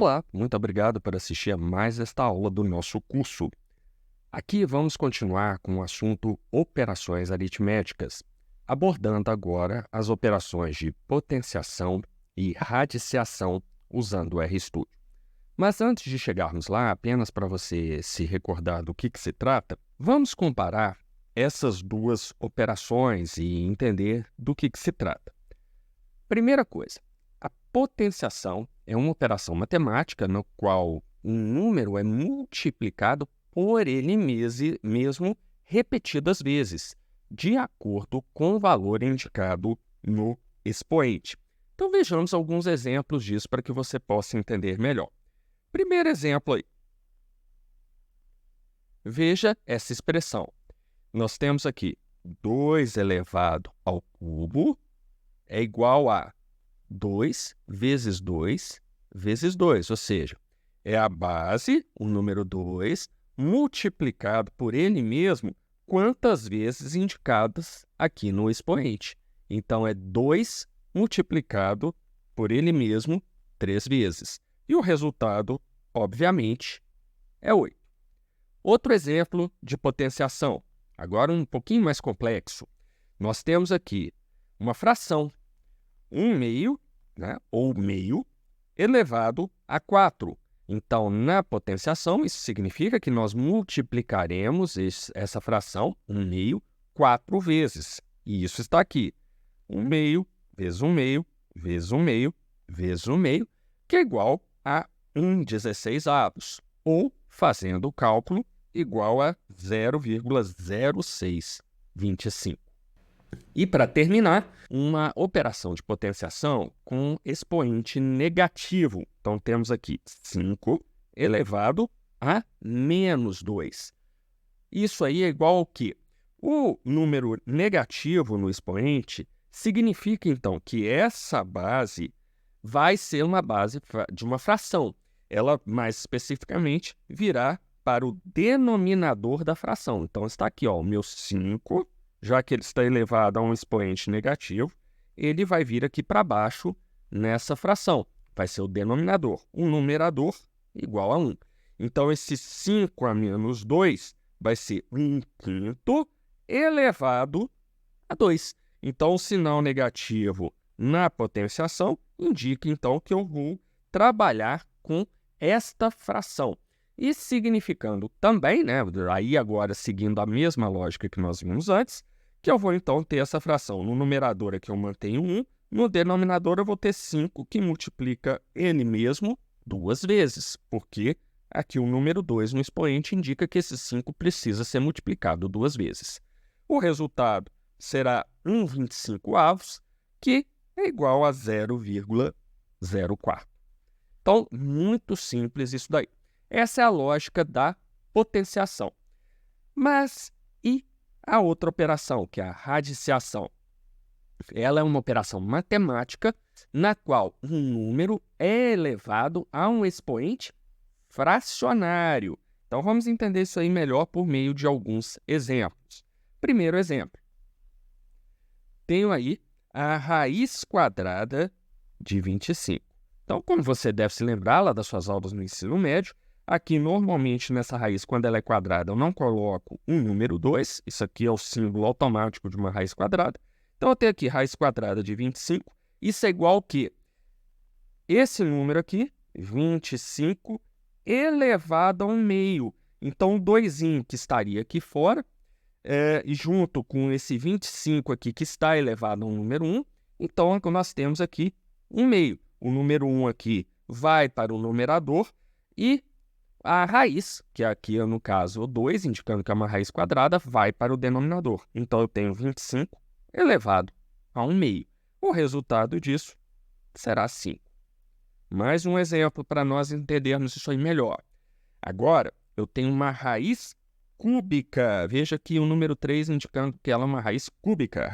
Olá, muito obrigado por assistir a mais esta aula do nosso curso. Aqui vamos continuar com o assunto operações aritméticas, abordando agora as operações de potenciação e radiciação usando o RStudio. Mas antes de chegarmos lá, apenas para você se recordar do que se trata, vamos comparar essas duas operações e entender do que se trata. Primeira coisa, a potenciação é uma operação matemática no qual um número é multiplicado por ele mesmo repetidas vezes, de acordo com o valor indicado no expoente. Então vejamos alguns exemplos disso para que você possa entender melhor. Primeiro exemplo aí. Veja essa expressão. Nós temos aqui 2 elevado ao cubo é igual a 2 vezes 2 vezes 2, ou seja, é a base, o número 2, multiplicado por ele mesmo quantas vezes indicadas aqui no expoente. Então, é 2 multiplicado por ele mesmo 3 vezes. E o resultado, obviamente, é 8. Outro exemplo de potenciação, agora um pouquinho mais complexo. Nós temos aqui uma fração, 1/2, ou meio, elevado a 4. Então, na potenciação, isso significa que nós multiplicaremos essa fração, 1/2, 4 vezes. E isso está aqui. 1/2 vezes 1/2 vezes 1/2 vezes 1/2, que é igual a 1/16, ou, fazendo o cálculo, igual a 0,0625. E, para terminar, uma operação de potenciação com expoente negativo. Então, temos aqui 5 elevado a menos 2. Isso aí é igual ao quê? O número negativo no expoente significa, então, que essa base vai ser uma base de uma fração. Ela, mais especificamente, virá para o denominador da fração. Então, está aqui, ó, o meu 5... já que ele está elevado a um expoente negativo, ele vai vir aqui para baixo nessa fração. Vai ser o denominador. O numerador igual a 1. Então, esse 5 a menos 2 vai ser 1/5 elevado a 2. Então, o sinal negativo na potenciação indica, então, que eu vou trabalhar com esta fração. E significando também, aí agora seguindo a mesma lógica que nós vimos antes, que eu vou então ter essa fração. No numerador aqui eu mantenho 1, no denominador eu vou ter 5, que multiplica ele mesmo 2 vezes, porque aqui o número 2 no expoente indica que esse 5 precisa ser multiplicado 2 vezes. O resultado será 1/25, que é igual a 0,04. Então, muito simples isso daí. Essa é a lógica da potenciação. Mas e a outra operação, que é a radiciação? Ela é uma operação matemática na qual um número é elevado a um expoente fracionário. Então, vamos entender isso aí melhor por meio de alguns exemplos. Primeiro exemplo. Tenho aí a raiz quadrada de 25. Então, como você deve se lembrar lá das suas aulas no ensino médio, aqui, normalmente, nessa raiz, quando ela é quadrada, eu não coloco um número 2. Isso aqui é o símbolo automático de uma raiz quadrada. Então, eu tenho aqui raiz quadrada de 25. Isso é igual ao quê? Esse número aqui, 25, elevado a 1/2. Então, o 2 que estaria aqui fora, e junto com esse 25 aqui, que está elevado a um número 1, então, nós temos aqui 1/2. O número 1 aqui vai para o numerador e a raiz, que aqui é, no caso, o 2, indicando que é uma raiz quadrada, vai para o denominador. Então, eu tenho 25 elevado a 1/2. O resultado disso será 5. Mais um exemplo para nós entendermos isso aí melhor. Agora, eu tenho uma raiz cúbica. Veja aqui o número 3 indicando que ela é uma raiz cúbica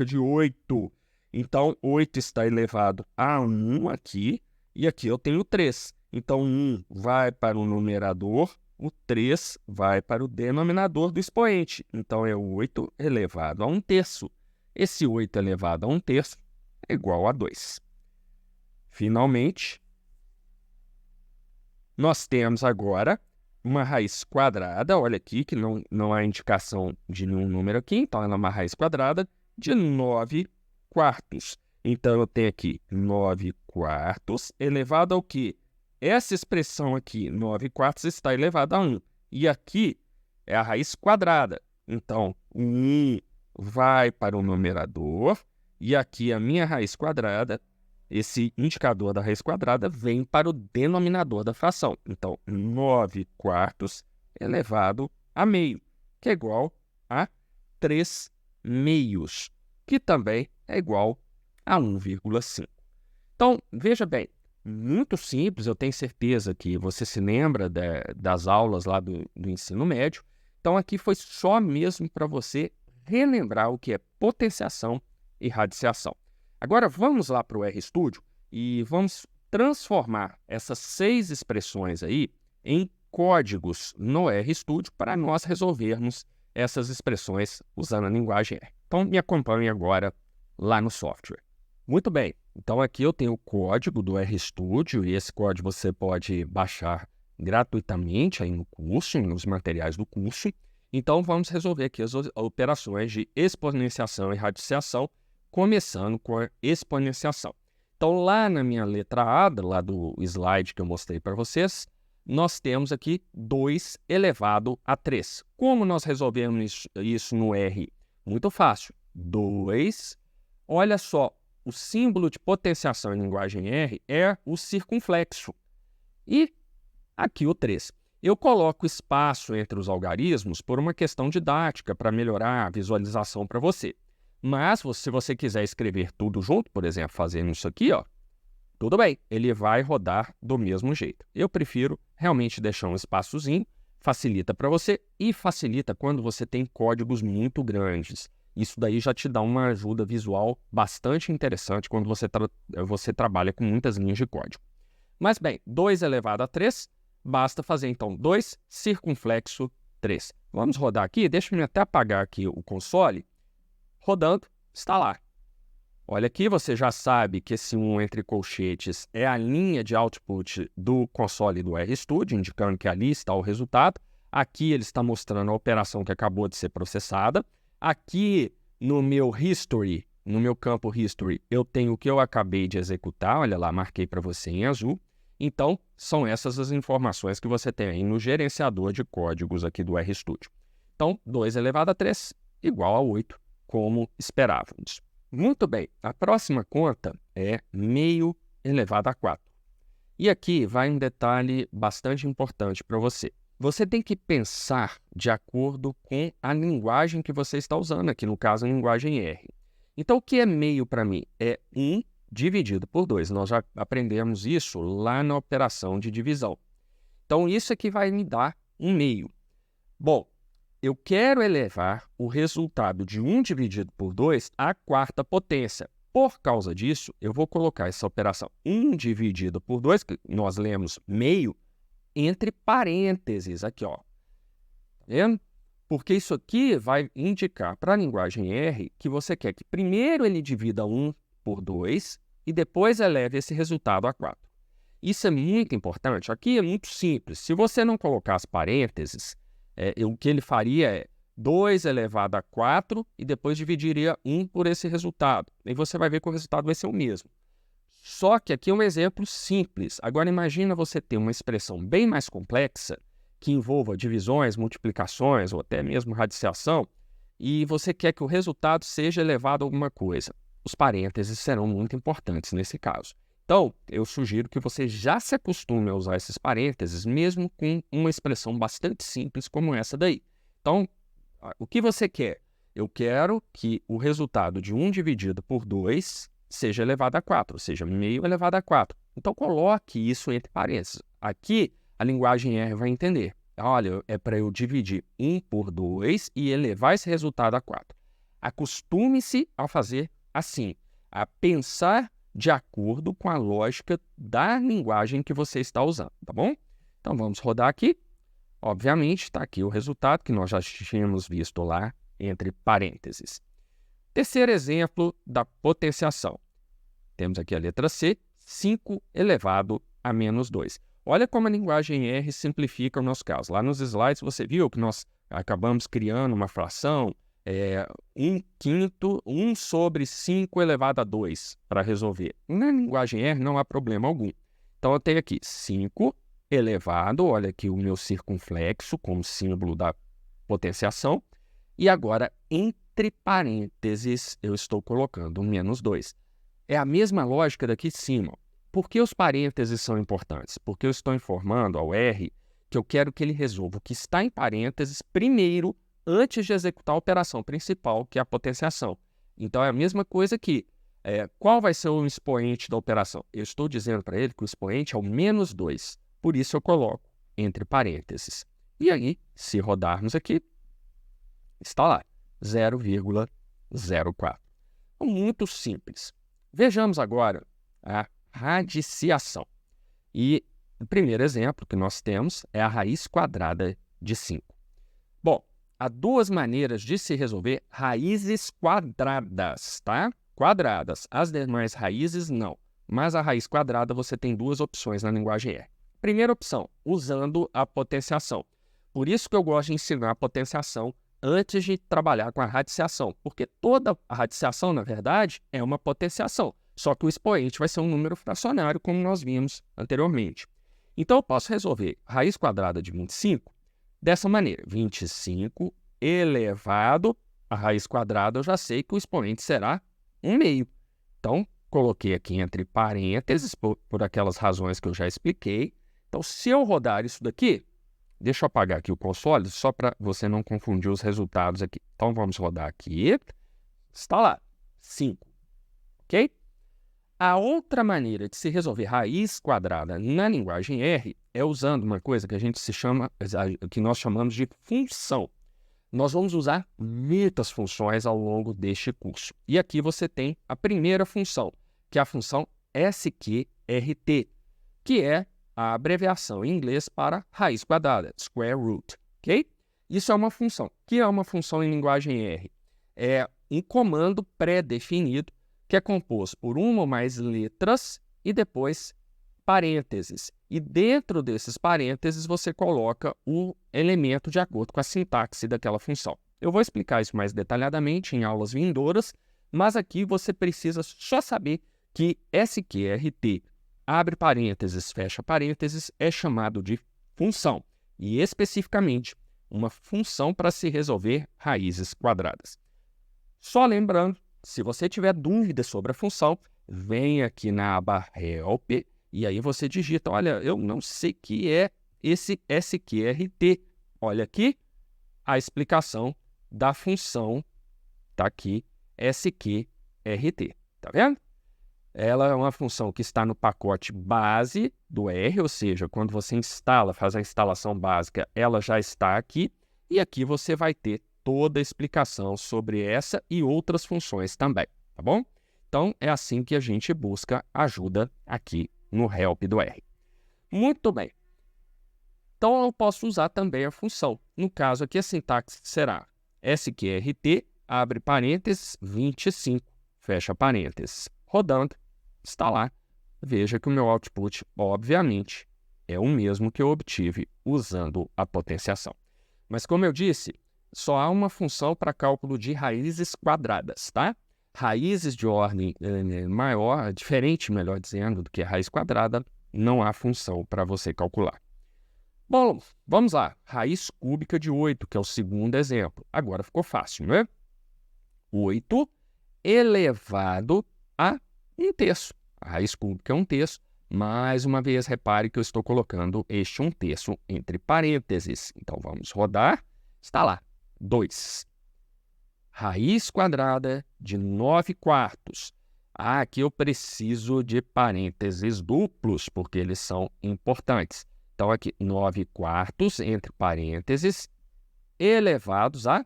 de 8. Então, 8 está elevado a 1 aqui, e aqui eu tenho 3. Então, 1 vai para o numerador, o 3 vai para o denominador do expoente. Então, é 8 elevado a 1/3. Esse 8 elevado a 1/3 é igual a 2. Finalmente, Nós temos agora uma raiz quadrada, olha aqui que não há indicação de nenhum número aqui, então ela é uma raiz quadrada de 9 quartos. Então eu tenho aqui 9 quartos elevado ao quê? Essa expressão aqui, 9 quartos, está elevada a 1. E aqui é a raiz quadrada. Então, o 1 vai para o numerador e aqui a minha raiz quadrada, esse indicador da raiz quadrada, vem para o denominador da fração. Então, 9 quartos elevado a meio, que é igual a 3 meios, que também é igual a 1,5. Então, veja bem, muito simples, eu tenho certeza que você se lembra das aulas lá do ensino médio. Então, aqui foi só mesmo para você relembrar o que é potenciação e radiciação. Agora, vamos lá para o RStudio e vamos transformar essas 6 expressões aí em códigos no RStudio para nós resolvermos essas expressões usando a linguagem R. Então, me acompanhe agora lá no software. Muito bem, então aqui eu tenho o código do RStudio e esse código você pode baixar gratuitamente aí no curso, nos materiais do curso. Então vamos resolver aqui as operações de exponenciação e radiciação, começando com a exponenciação. Então lá na minha letra A, lá do slide que eu mostrei para vocês, nós temos aqui 2 elevado a 3. Como nós resolvemos isso no R? Muito fácil. 2, olha só, o símbolo de potenciação em linguagem R é o circunflexo. E aqui o 3. Eu coloco espaço entre os algarismos por uma questão didática, para melhorar a visualização para você. Mas, se você quiser escrever tudo junto, por exemplo, fazendo isso aqui, ó, tudo bem, ele vai rodar do mesmo jeito. Eu prefiro realmente deixar um espaçozinho, facilita para você e facilita quando você tem códigos muito grandes. Isso daí já te dá uma ajuda visual bastante interessante quando você trabalha com muitas linhas de código. Mas bem, 2 elevado a 3, basta fazer então 2 circunflexo 3. Vamos rodar aqui, deixa eu até apagar aqui o console. Rodando, está lá. Olha aqui, você já sabe que esse 1 entre colchetes é a linha de output do console do RStudio, indicando que ali está o resultado. Aqui ele está mostrando a operação que acabou de ser processada. Aqui no meu history, no meu campo history, eu tenho o que eu acabei de executar. Olha lá, marquei para você em azul. Então, são essas as informações que você tem aí no gerenciador de códigos aqui do RStudio. Então, 2 elevado a 3 igual a 8, como esperávamos. Muito bem, a próxima conta é meio elevado a 4. E aqui vai um detalhe bastante importante para você. Você tem que pensar de acordo com a linguagem que você está usando, aqui no caso a linguagem R. Então, o que é meio para mim? É 1 dividido por 2. Nós já aprendemos isso lá na operação de divisão. Então, isso aqui vai me dar um meio. Bom, eu quero elevar o resultado de 1 dividido por 2 à quarta potência. Por causa disso, eu vou colocar essa operação 1 dividido por 2, que nós lemos meio, entre parênteses aqui, ó. Tá vendo? Porque isso aqui vai indicar para a linguagem R que você quer que primeiro ele divida 1 por 2 e depois eleve esse resultado a 4. Isso é muito importante. Aqui é muito simples. Se você não colocar as parênteses, o que ele faria é 2 elevado a 4 e depois dividiria 1 por esse resultado. E você vai ver que o resultado vai ser o mesmo. Só que aqui é um exemplo simples. Agora imagina você ter uma expressão bem mais complexa que envolva divisões, multiplicações ou até mesmo radiciação e você quer que o resultado seja elevado a alguma coisa. Os parênteses serão muito importantes nesse caso. Então, eu sugiro que você já se acostume a usar esses parênteses, mesmo com uma expressão bastante simples como essa daí. Então, o que você quer? Eu quero que o resultado de 1 dividido por 2 seja elevado a 4, ou seja, meio elevado a 4. Então, coloque isso entre parênteses. Aqui, a linguagem R vai entender. Olha, é para eu dividir 1 por 2 e elevar esse resultado a 4. Acostume-se a fazer assim, a pensar de acordo com a lógica da linguagem que você está usando, tá bom? Então, vamos rodar aqui. Obviamente, está aqui o resultado que nós já tínhamos visto lá entre parênteses. Terceiro exemplo da potenciação. Temos aqui a letra C, 5 elevado a menos 2. Olha como a linguagem R simplifica o nosso caso. Lá nos slides você viu que nós acabamos criando uma fração 1 sobre 5 elevado a 2 para resolver. Na linguagem R não há problema algum. Então eu tenho aqui 5 elevado, olha aqui o meu circunflexo como símbolo da potenciação. E agora, entre parênteses, eu estou colocando menos 2. É a mesma lógica daqui de cima. Por que os parênteses são importantes? Porque eu estou informando ao R que eu quero que ele resolva o que está em parênteses primeiro, antes de executar a operação principal, que é a potenciação. Então, é a mesma coisa aqui. Qual vai ser o expoente da operação? Eu estou dizendo para ele que o expoente é o menos 2. Por isso, eu coloco entre parênteses. E aí, se rodarmos aqui, está lá, 0,04. Muito simples. Vejamos agora a radiciação. E o primeiro exemplo que nós temos é a raiz quadrada de 5. Bom, há duas maneiras de se resolver raízes quadradas, tá? Quadradas. As demais raízes, não. Mas a raiz quadrada você tem duas opções na linguagem R. Primeira opção, usando a potenciação. Por isso que eu gosto de ensinar a potenciação antes de trabalhar com a radiciação, porque toda a radiciação, na verdade, é uma potenciação, só que o expoente vai ser um número fracionário, como nós vimos anteriormente. Então, eu posso resolver raiz quadrada de 25 dessa maneira. 25 elevado a raiz quadrada, eu já sei que o expoente será 1/2. Então, coloquei aqui entre parênteses, por aquelas razões que eu já expliquei. Então, se eu rodar isso daqui, deixa eu apagar aqui o console, só para você não confundir os resultados aqui. Então, vamos rodar aqui. Está lá, 5. Ok? A outra maneira de se resolver raiz quadrada na linguagem R é usando uma coisa que que nós chamamos de função. Nós vamos usar muitas funções ao longo deste curso. E aqui você tem a primeira função, que é a função SQRT, que é a abreviação em inglês para raiz quadrada, square root, ok? Isso é uma função. O que é uma função em linguagem R? É um comando pré-definido que é composto por uma ou mais letras e depois parênteses. E dentro desses parênteses você coloca o elemento de acordo com a sintaxe daquela função. Eu vou explicar isso mais detalhadamente em aulas vindouras, mas aqui você precisa só saber que SQRT, abre parênteses, fecha parênteses, é chamado de função, e especificamente uma função para se resolver raízes quadradas. Só lembrando, se você tiver dúvida sobre a função, vem aqui na aba Help, e aí você digita, olha, eu não sei o que é esse SQRT. Olha aqui a explicação da função, está aqui, SQRT, tá vendo? Ela é uma função que está no pacote base do R, ou seja, quando você instala, faz a instalação básica, ela já está aqui. E aqui você vai ter toda a explicação sobre essa e outras funções também, tá bom? Então, é assim que a gente busca ajuda aqui no Help do R. Muito bem. Então, eu posso usar também a função. No caso aqui, a sintaxe será SQRT, abre parênteses, 25, fecha parênteses. Rodando. Está lá, veja que o meu output, obviamente, é o mesmo que eu obtive usando a potenciação. Mas, como eu disse, só há uma função para cálculo de raízes quadradas, tá? Raízes de ordem maior, diferente, melhor dizendo, do que a raiz quadrada, não há função para você calcular. Bom, vamos lá. Raiz cúbica de 8, que é o segundo exemplo. Agora ficou fácil, não é? 8 elevado a 1/3. A raiz cúbica é 1/3. Mais uma vez, repare que eu estou colocando este 1/3 entre parênteses. Então, vamos rodar. Está lá, 2. Raiz quadrada de 9/4. Aqui eu preciso de parênteses duplos, porque eles são importantes. Então, aqui, 9/4 entre parênteses, elevados a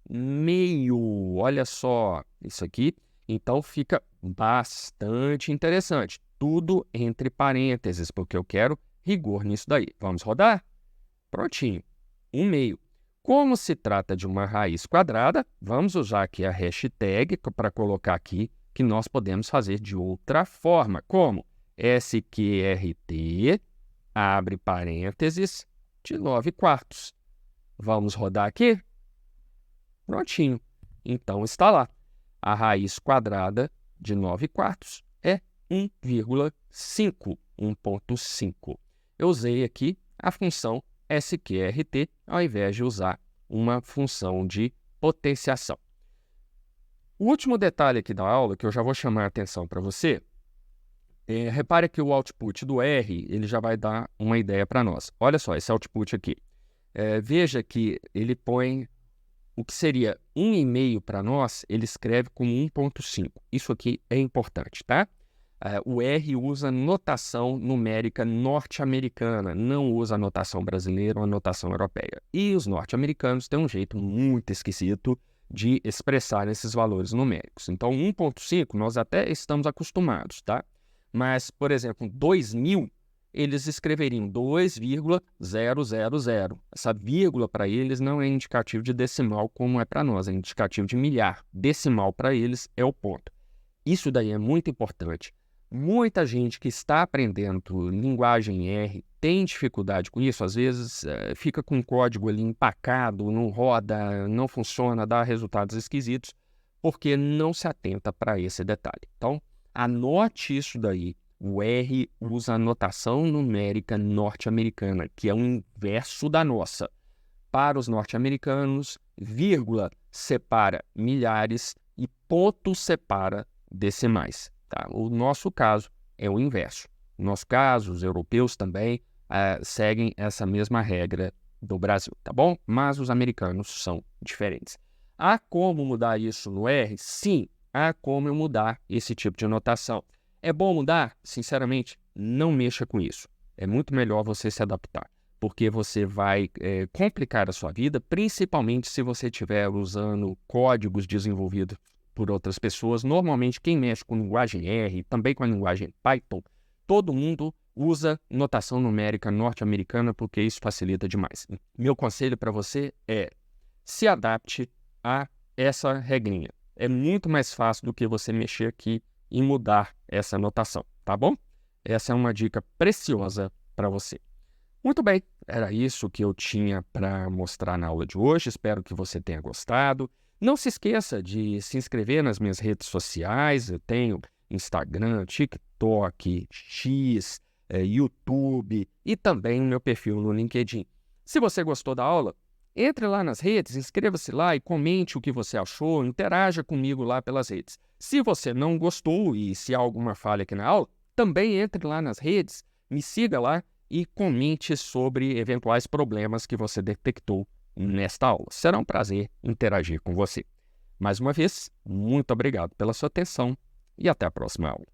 meio. Olha só, isso aqui. Então, fica bastante interessante. Tudo entre parênteses, porque eu quero rigor nisso daí. Vamos rodar? Prontinho. 1/2. Como se trata de uma raiz quadrada, vamos usar aqui a hashtag para colocar aqui que nós podemos fazer de outra forma. Como? SQRT abre parênteses, de 9/4. Vamos rodar aqui? Prontinho. Então, está lá. A raiz quadrada de 9/4 é 1,5. 1,5. Eu usei aqui a função SQRT ao invés de usar uma função de potenciação. O último detalhe aqui da aula, que eu já vou chamar a atenção para você, repare que o output do R ele já vai dar uma ideia para nós. Olha só, esse output aqui. Veja que ele põe o que seria 1,5 para nós, ele escreve como 1,5. Isso aqui é importante, tá? O R usa notação numérica norte-americana, não usa a notação brasileira ou a notação europeia. E os norte-americanos têm um jeito muito esquisito de expressar esses valores numéricos. Então, 1,5 nós até estamos acostumados, tá? Mas, por exemplo, 2000, eles escreveriam 2,000. Essa vírgula para eles não é indicativo de decimal como é para nós, é indicativo de milhar. Decimal para eles é o ponto. Isso daí é muito importante. Muita gente que está aprendendo linguagem R tem dificuldade com isso, às vezes fica com um código ali empacado, não roda, não funciona, dá resultados esquisitos, porque não se atenta para esse detalhe. Então, anote isso daí. O R usa a notação numérica norte-americana, que é o inverso da nossa. Para os norte-americanos, vírgula separa milhares e ponto separa decimais. Tá? O nosso caso é o inverso. No nosso caso, os europeus também seguem essa mesma regra do Brasil, tá bom? Mas os americanos são diferentes. Há como mudar isso no R? Sim, há como eu mudar esse tipo de notação. É bom mudar? Sinceramente, não mexa com isso. É muito melhor você se adaptar, porque você vai complicar a sua vida, principalmente se você estiver usando códigos desenvolvidos por outras pessoas. Normalmente, quem mexe com linguagem R, também com a linguagem Python, todo mundo usa notação numérica norte-americana, porque isso facilita demais. Meu conselho para você é se adapte a essa regrinha. É muito mais fácil do que você mexer aqui e mudar essa notação, tá bom? Essa é uma dica preciosa para você. Muito bem, era isso que eu tinha para mostrar na aula de hoje. Espero que você tenha gostado. Não se esqueça de se inscrever nas minhas redes sociais. Eu tenho Instagram, TikTok, X, YouTube e também o meu perfil no LinkedIn. Se você gostou da aula, entre lá nas redes, inscreva-se lá e comente o que você achou, interaja comigo lá pelas redes. Se você não gostou e se há alguma falha aqui na aula, também entre lá nas redes, me siga lá e comente sobre eventuais problemas que você detectou nesta aula. Será um prazer interagir com você. Mais uma vez, muito obrigado pela sua atenção e até a próxima aula.